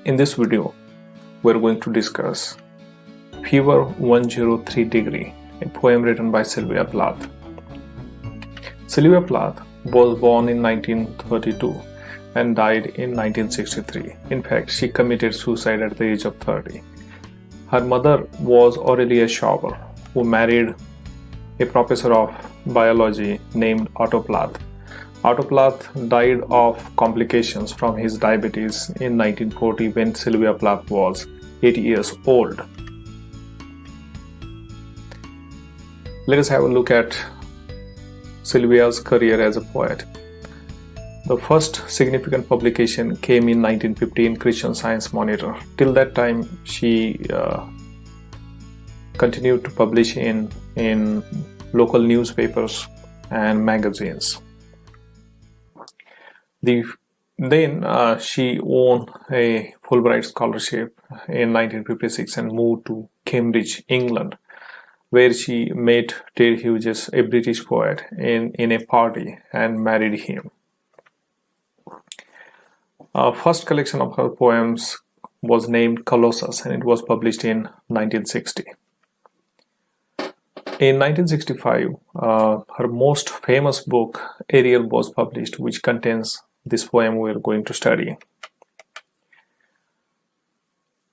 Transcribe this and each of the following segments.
In this video, we're going to discuss Fever 103 Degree, a poem written by Sylvia Plath. Sylvia Plath was born in 1932 and died in 1963. In fact, she committed suicide at the age of 30. Her mother was Aurelia Schauber, who married a professor of biology named Otto Plath. Otto Plath died of complications from his diabetes in 1940 when Sylvia Plath was 80 years old. Let us have a look at Sylvia's career as a poet. The first significant publication came in 1950 in Christian Science Monitor. Till that time, she continued to publish in local newspapers and magazines. Then she won a Fulbright scholarship in 1956 and moved to Cambridge, England, where she met Ted Hughes, a British poet, in a party and married him. First collection of her poems was named Colossus, and it was published in 1960. In 1965, her most famous book, Ariel, was published, which contains this poem we are going to study.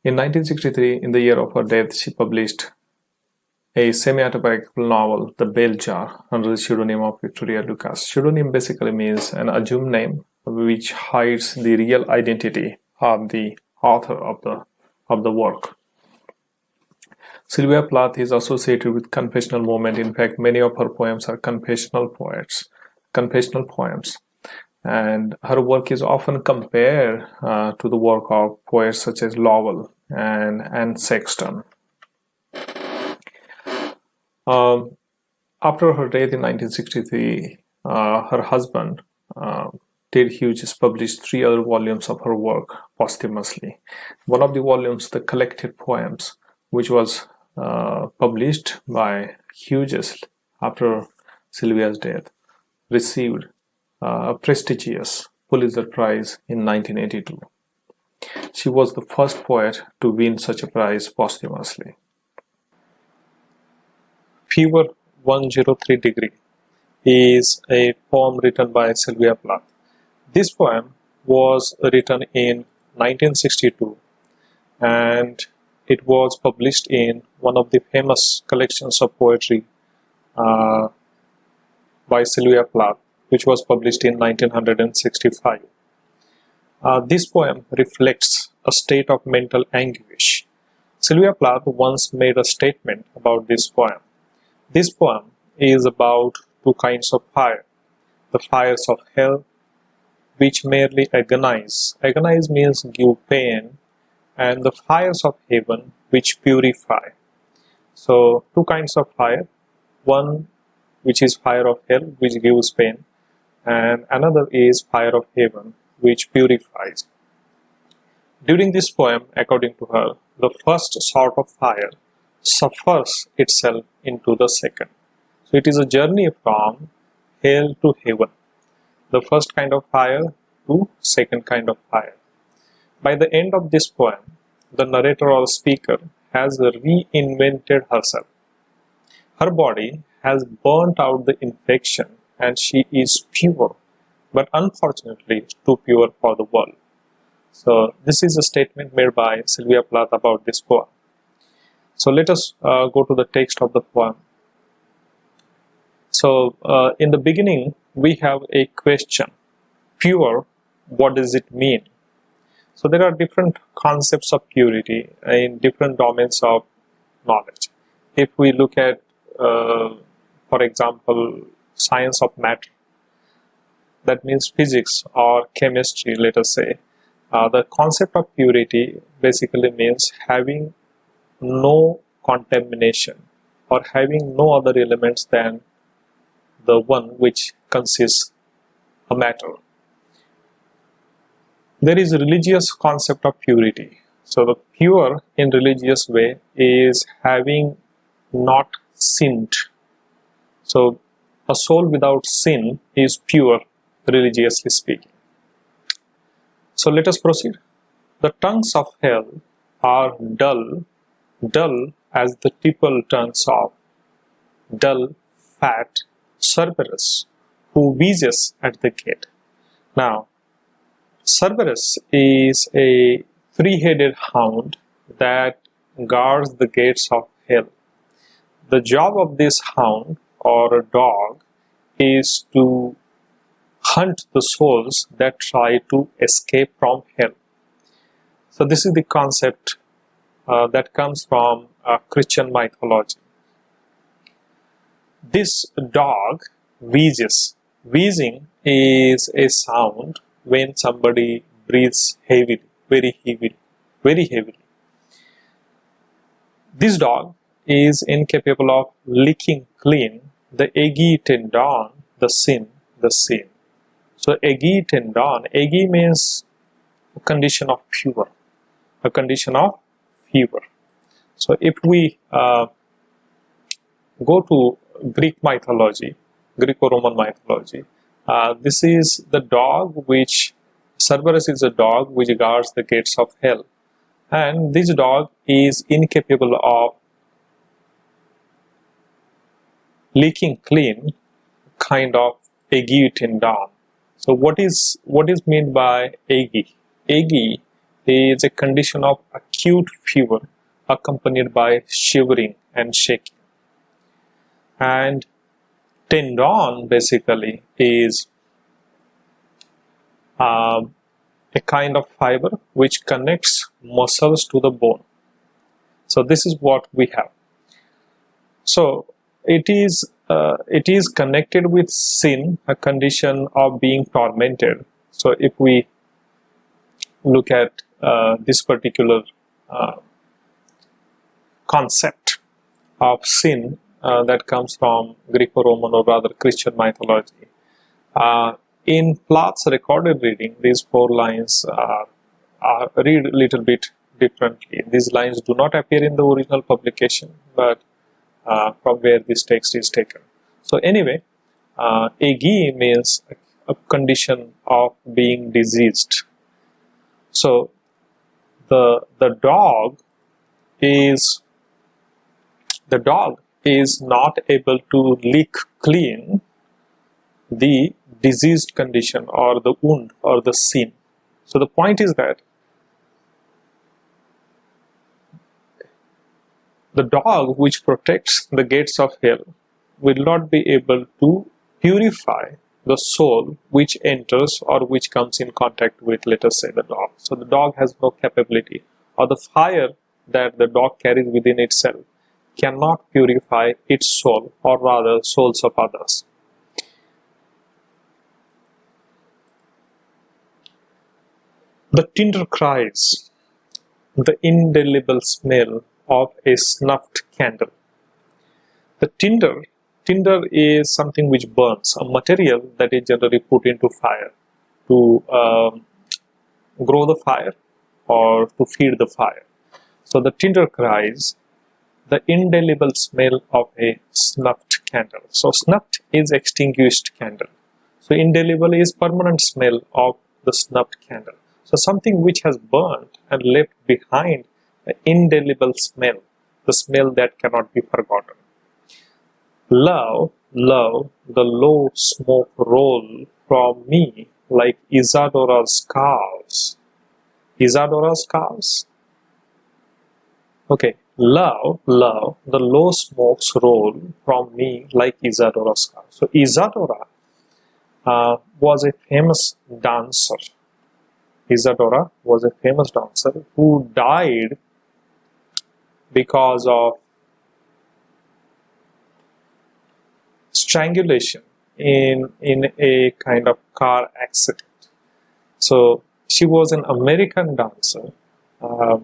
In 1963, in the year of her death, she published a semi-autobiographical novel, The Bell Jar, under the pseudonym of Victoria Lucas. Pseudonym basically means an assumed name which hides the real identity of the author of the work. Sylvia Plath is associated with confessional movement. In fact, many of her poems are confessional poems. And her work is often compared to the work of poets such as Lowell and Sexton. After her death in 1963, her husband, Ted Hughes, published 3 other volumes of her work posthumously. One of the volumes, The Collected Poems, which was published by Hughes after Sylvia's death, received a prestigious Pulitzer Prize in 1982. She was the first poet to win such a prize posthumously. Fever 103 Degree is a poem written by Sylvia Plath. This poem was written in 1962 and it was published in one of the famous collections of poetry by Sylvia Plath, which was published in 1965. This poem reflects a state of mental anguish. Sylvia Plath once made a statement about this poem. This poem is about 2 kinds of fire: the fires of hell, which merely agonize. Agonize means give pain, and the fires of heaven, which purify. So 2 kinds of fire: one which is fire of hell, which gives pain, and another is fire of heaven, which purifies. During this poem, according to her, the first sort of fire suffers itself into the second. So it is a journey from hell to heaven, the first kind of fire to second kind of fire. By the end of this poem, the narrator or speaker has reinvented herself. Her body has burnt out the infection and she is pure, but unfortunately too pure for the world. So this is a statement made by Sylvia Plath about this poem. So let us go to the text of the poem. So in the beginning, we have a question: pure, what does it mean? So there are different concepts of purity in different domains of knowledge. If we look at, for example, science of matter, that means physics or chemistry, let us say, the concept of purity basically means having no contamination or having no other elements than the one which consists a matter. There is a religious concept of purity. So the pure in religious way is having not sinned. So a soul without sin is pure, religiously speaking. So let us proceed. The tongues of hell are dull, dull as the tipple tongues of dull, fat Cerberus, who wheezes at the gate. Now, Cerberus is a three-headed hound that guards the gates of hell. The job of this hound or a dog is to hunt the souls that try to escape from hell. So this is the concept that comes from Christian mythology. This dog wheezes. Wheezing is a sound when somebody breathes heavily, very heavily. This dog is incapable of licking clean the eggy tendon, the sin. So eggy tendon, eggy means a condition of fever, So if we go to Greek mythology, Greco-Roman mythology, this is the dog which, Cerberus is a dog which guards the gates of hell. And this dog is incapable of licking clean kind of eggy tendon. So what is meant by eggy? Eggy is a condition of acute fever accompanied by shivering and shaking. And tendon basically is a kind of fiber which connects muscles to the bone. So this is what we have. So it is connected with sin, a condition of being tormented. So if we look at this particular concept of sin that comes from Greco-Roman or rather Christian mythology, in Plath's recorded reading, these 4 lines are read a little bit differently. These lines do not appear in the original publication, but from where this text is taken. So anyway, eggy means a condition of being diseased. So the dog is not able to lick clean the diseased condition or the wound or the sin. So the point is that the dog which protects the gates of hell will not be able to purify the soul which enters or which comes in contact with, let us say, the dog. So the dog has no capability, or the fire that the dog carries within itself cannot purify its soul, or rather souls of others. The tinder cries, the indelible smell of a snuffed candle. The tinder is something which burns, a material that is generally put into fire to grow the fire or to feed the fire. So the tinder cries, the indelible smell of a snuffed candle. So snuffed is extinguished candle. So indelible is permanent smell of the snuffed candle. So something which has burnt and left behind an indelible smell, the smell that cannot be forgotten. Love, the low smoke roll from me like Isadora's calves. Isadora's calves? Okay, love, the low smokes roll from me like Isadora's calves. So Isadora was a famous dancer. Isadora was a famous dancer who died because of strangulation in a kind of car accident. So she was an American dancer who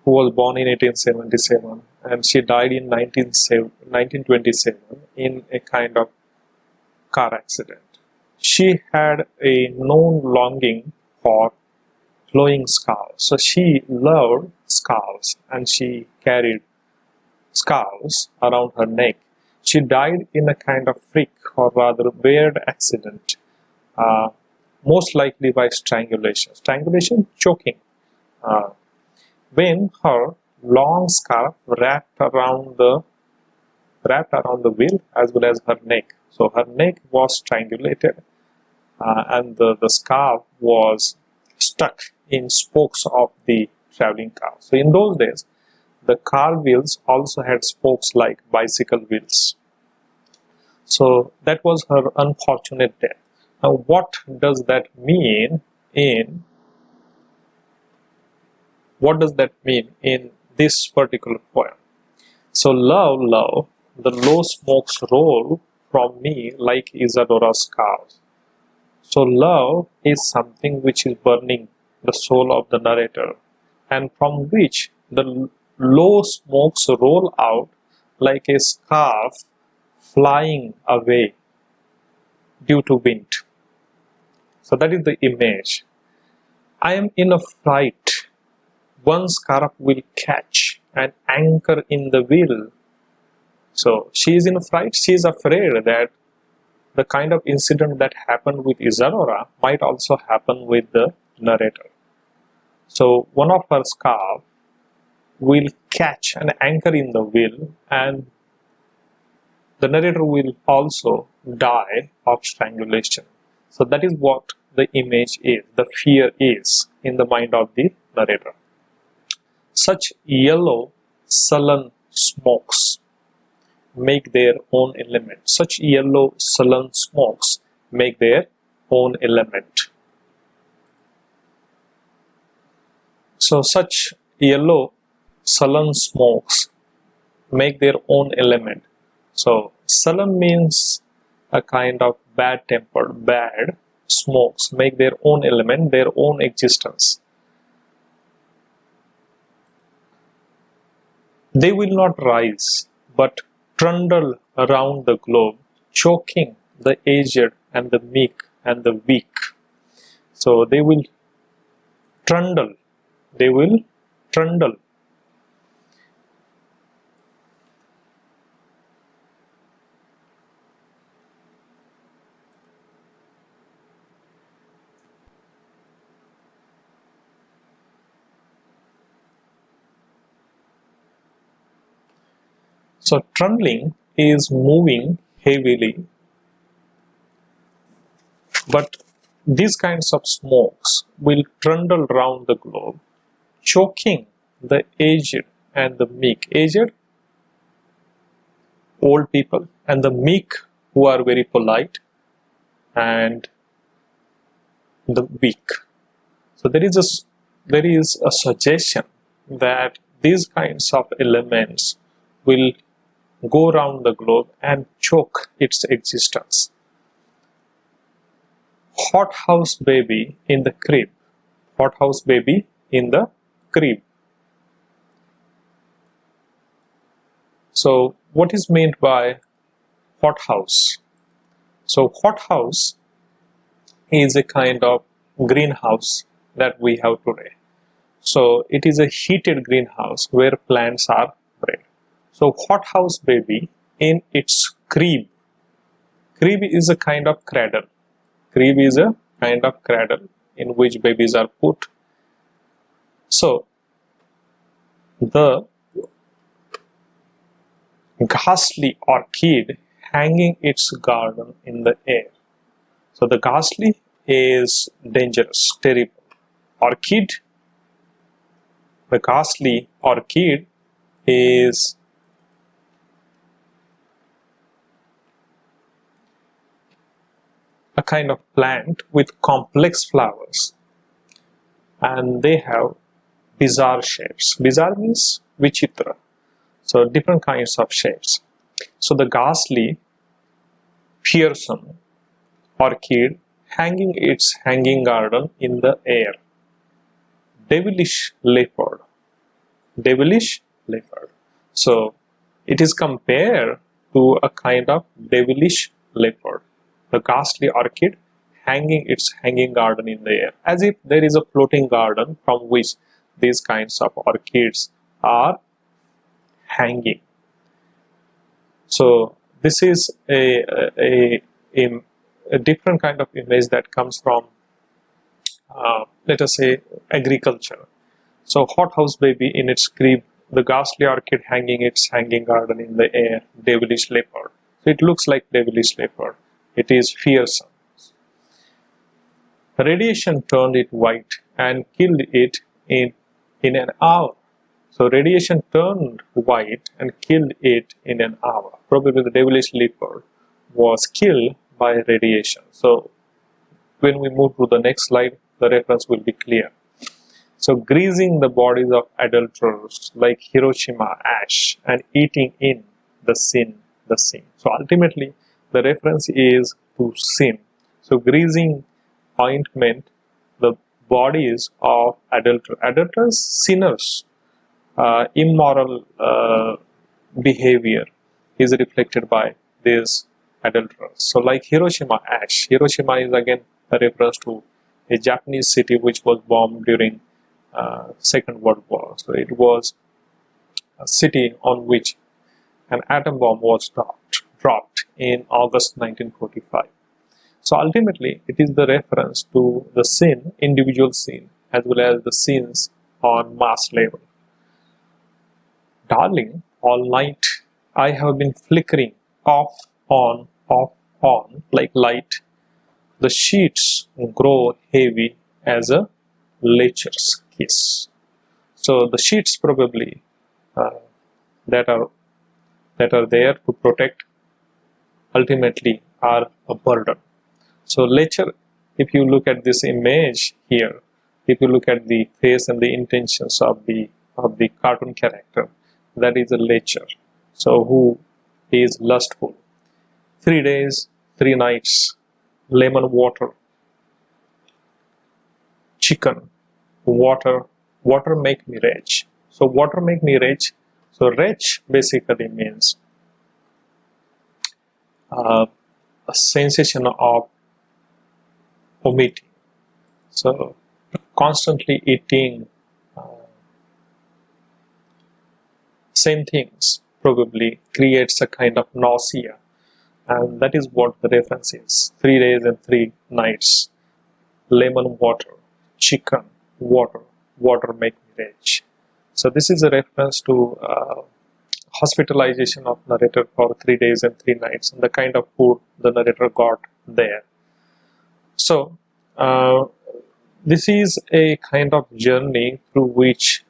was born in 1877 and she died in 1927 in a kind of car accident. She had a known longing for flowing scarves. So she loved scarves and she carried scarves around her neck. She died in a kind of freak or rather weird accident, most likely by strangulation. Strangulation, choking. when her long scarf wrapped around the wheel as well as her neck. So her neck was strangulated, and the scarf was stuck in spokes of the traveling car. So in those days, the car wheels also had spokes like bicycle wheels. So that was her unfortunate death. Now, what does that mean in this particular poem? So, love, love, the low smokes roll from me like Isadora's scars. So, love is something which is burning the soul of the narrator, and from which the low smokes roll out like a scarf flying away due to wind. So that is the image. I am in a fright. One scarf will catch and anchor in the wheel. So she is in a fright. She is afraid that the kind of incident that happened with Isadora might also happen with the narrator. So one of her scarf will catch and anchor in the wheel, and the narrator will also die of strangulation. So that is what the image is, the fear is in the mind of the narrator. Such yellow, sullen smokes make their own element. Such yellow, sullen smokes make their own element. So such yellow, sullen smokes make their own element. So sullen means a kind of bad-tempered, bad. Smokes make their own element, their own existence. They will not rise, but trundle around the globe, choking the aged and the meek and the weak. So they will trundle. They will trundle. So trundling is moving heavily, but these kinds of smokes will trundle round the globe, choking the aged and the meek. Aged, old people, and the meek, who are very polite, and the weak. So there is a suggestion that these kinds of elements will go around the globe and choke its existence. Hothouse baby in the crib. Hothouse baby in the crib. So what is meant by hothouse? So hothouse is a kind of greenhouse that we have today. So it is a heated greenhouse where plants are bred. So hothouse baby in its crib. Crib is a kind of cradle. Crib is a kind of cradle in which babies are put. So the ghastly orchid hanging its garden in the air. So the ghastly is dangerous, terrible. Orchid, the ghastly orchid is a kind of plant with complex flowers, and they have bizarre shapes. Bizarre means vichitra. So different kinds of shapes. So the ghastly, fearsome orchid hanging its hanging garden in the air. Devilish leopard. Devilish leopard. So it is compared to a kind of devilish leopard. The ghastly orchid hanging its hanging garden in the air, as if there is a floating garden from which these kinds of orchids are hanging. So this is a different kind of image that comes from let us say agriculture. So hothouse baby in its crib, the ghastly orchid hanging its hanging garden in the air, devilish leopard. So it looks like devilish leopard. It is fearsome. Radiation turned it white and killed it in an hour. So radiation turned white and killed it in an hour. Probably the devilish leopard was killed by radiation. So when we move to the next slide, the reference will be clear. So greasing the bodies of adulterers like Hiroshima ash and eating in the sin, the sin. So ultimately the reference is to sin. So greasing ointment the bodies of adulterers, sinners, immoral behavior is reflected by these adulterers. So like Hiroshima ash, Hiroshima is again a reference to a Japanese city which was bombed during Second World War. So it was a city on which an atom bomb was dropped in August 1945. So ultimately it is the reference to the sin, individual sin, as well as the sins on mass level. Darling, all night I have been flickering off, on, like light. The sheets grow heavy as a lecher's kiss. So the sheets probably that are there to protect ultimately are a burden. So lecher, if you look at this image here, if you look at the face and the intentions of the cartoon character, that is a lecher. So who is lustful. 3 days, 3 nights, lemon water, chicken, water make me rich. So water make me rich. So rich basically means a sensation of vomiting. So constantly eating same things probably creates a kind of nausea, and that is what the reference is. 3 days and 3 nights, lemon water, chicken, water make me rich. So this is a reference to hospitalization of narrator for 3 days and 3 nights and the kind of food the narrator got there. So this is a kind of journey through which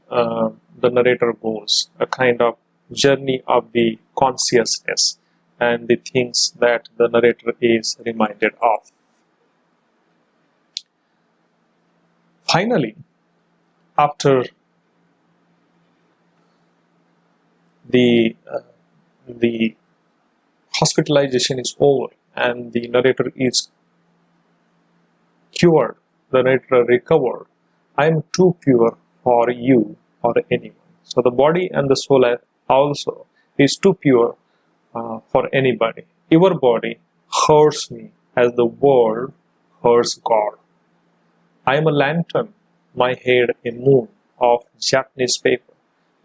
the narrator goes, a kind of journey of the consciousness and the things that the narrator is reminded of. Finally, after the hospitalization is over and the narrator is cured, the narrator recovered, I am too pure for you or anyone. So the body and the soul also is too pure for anybody. Your body hurts me as the world hurts God. I am a lantern, my head a moon of Japanese paper,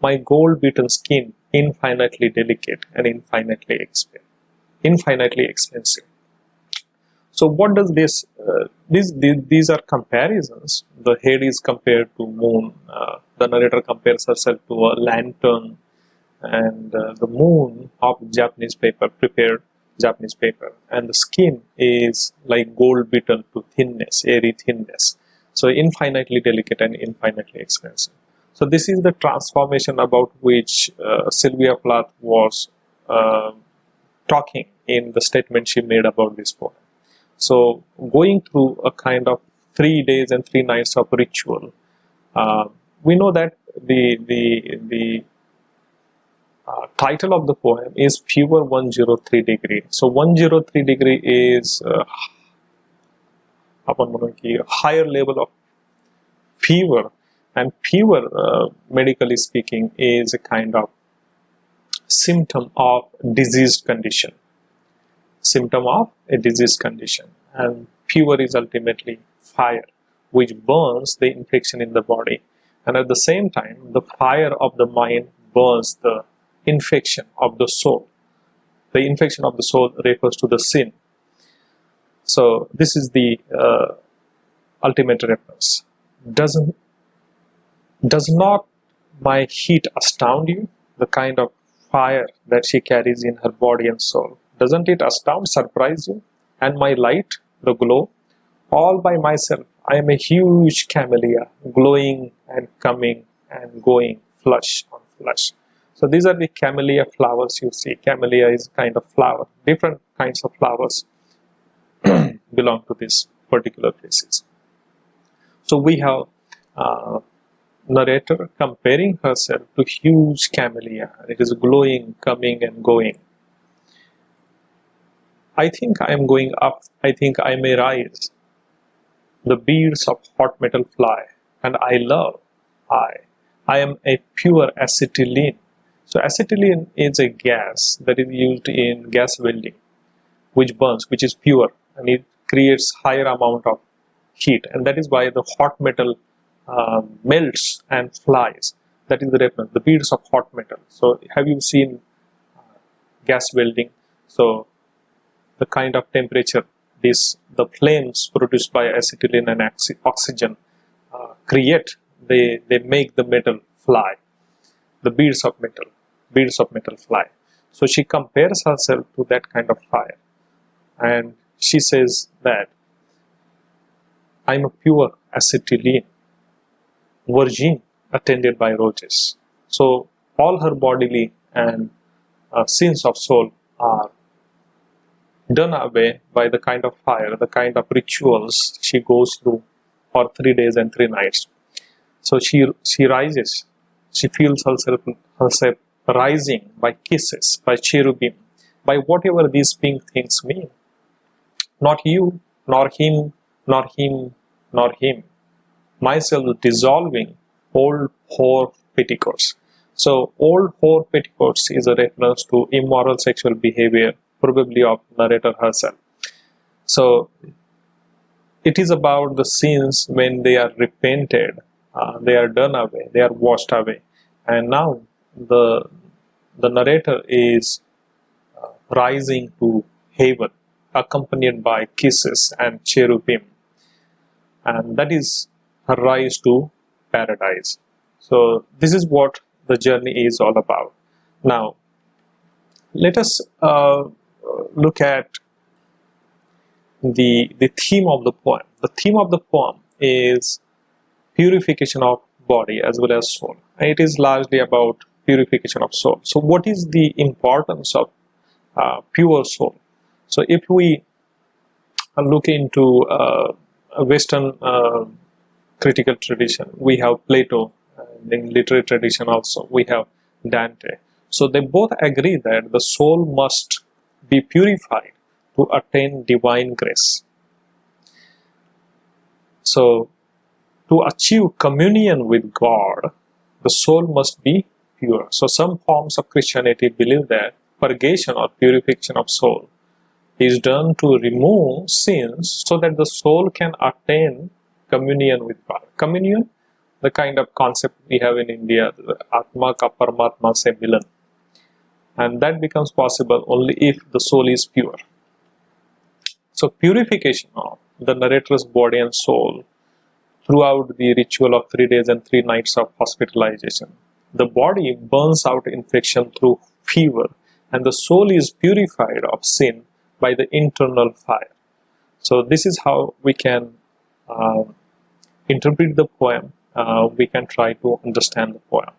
my gold-beaten skin infinitely delicate and infinitely expensive. So what does this, these are comparisons. The head is compared to moon, the narrator compares herself to a lantern, and the moon of Japanese paper, prepared Japanese paper, and the skin is like gold beaten to thinness, airy thinness. So infinitely delicate and infinitely expensive. So this is the transformation about which Sylvia Plath was talking in the statement she made about this poem. So going through a kind of 3 days and 3 nights of ritual, we know that the title of the poem is Fever 103 degree. So 103 degree is a higher level of fever, and fever, medically speaking, is a kind of symptom of diseased condition. Symptom of a diseased condition, and fever is ultimately fire which burns the infection in the body, and at the same time the fire of the mind burns the infection of the soul. The infection of the soul refers to the sin. So this is the ultimate reference. Does not my heat astound you? The kind of fire that she carries in her body and soul. Doesn't it astound, surprise you? And my light, the glow, all by myself. I am a huge camellia, glowing and coming and going, flush on flush. So these are the camellia flowers you see. Camellia is a kind of flower. Different kinds of flowers belong to this particular species. So we have narrator comparing herself to huge camellia. It is glowing, coming and going. I think I am going up. I think I may rise. The beads of hot metal fly, and I love. I am a pure acetylene. So acetylene is a gas that is used in gas welding, which burns, which is pure, and it creates higher amount of heat, and that is why the hot metal melts and flies. That is the reference, the beads of hot metal. So have you seen gas welding? So the kind of temperature the flames produced by acetylene and oxygen create, they make the metal fly, the beads of metal fly. So she compares herself to that kind of fire, and she says that I'm a pure acetylene, virgin attended by roses. So all her bodily and sins of soul are done away by the kind of fire, the kind of rituals she goes through for 3 days and 3 nights. So she rises, she feels herself rising by kisses, by cherubim, by whatever these pink things mean. Not you, nor him, nor him, nor him. Myself dissolving old whore petticoats. So old whore petticoats is a reference to immoral sexual behavior, probably of narrator herself. So it is about the sins when they are repented, they are done away, they are washed away, and now the narrator is rising to heaven, accompanied by kisses and cherubim, and that is her rise to paradise. So this is what the journey is all about. Now let us look at the theme of the poem. The theme of the poem is purification of body as well as soul. It is largely about purification of soul. So what is the importance of pure soul? So if we look into a Western critical tradition, we have Plato, in literary tradition also we have Dante. So they both agree that the soul must be purified to attain divine grace. So to achieve communion with God, the soul must be pure. So some forms of Christianity believe that purgation or purification of soul is done to remove sins so that the soul can attain communion with God. Communion, the kind of concept we have in India, Atma ka Paramatma se milan. And that becomes possible only if the soul is pure. So purification of the narrator's body and soul throughout the ritual of 3 days and 3 nights of hospitalization. The body burns out infection through fever, and the soul is purified of sin by the internal fire. So this is how we can interpret the poem. We can try to understand the poem.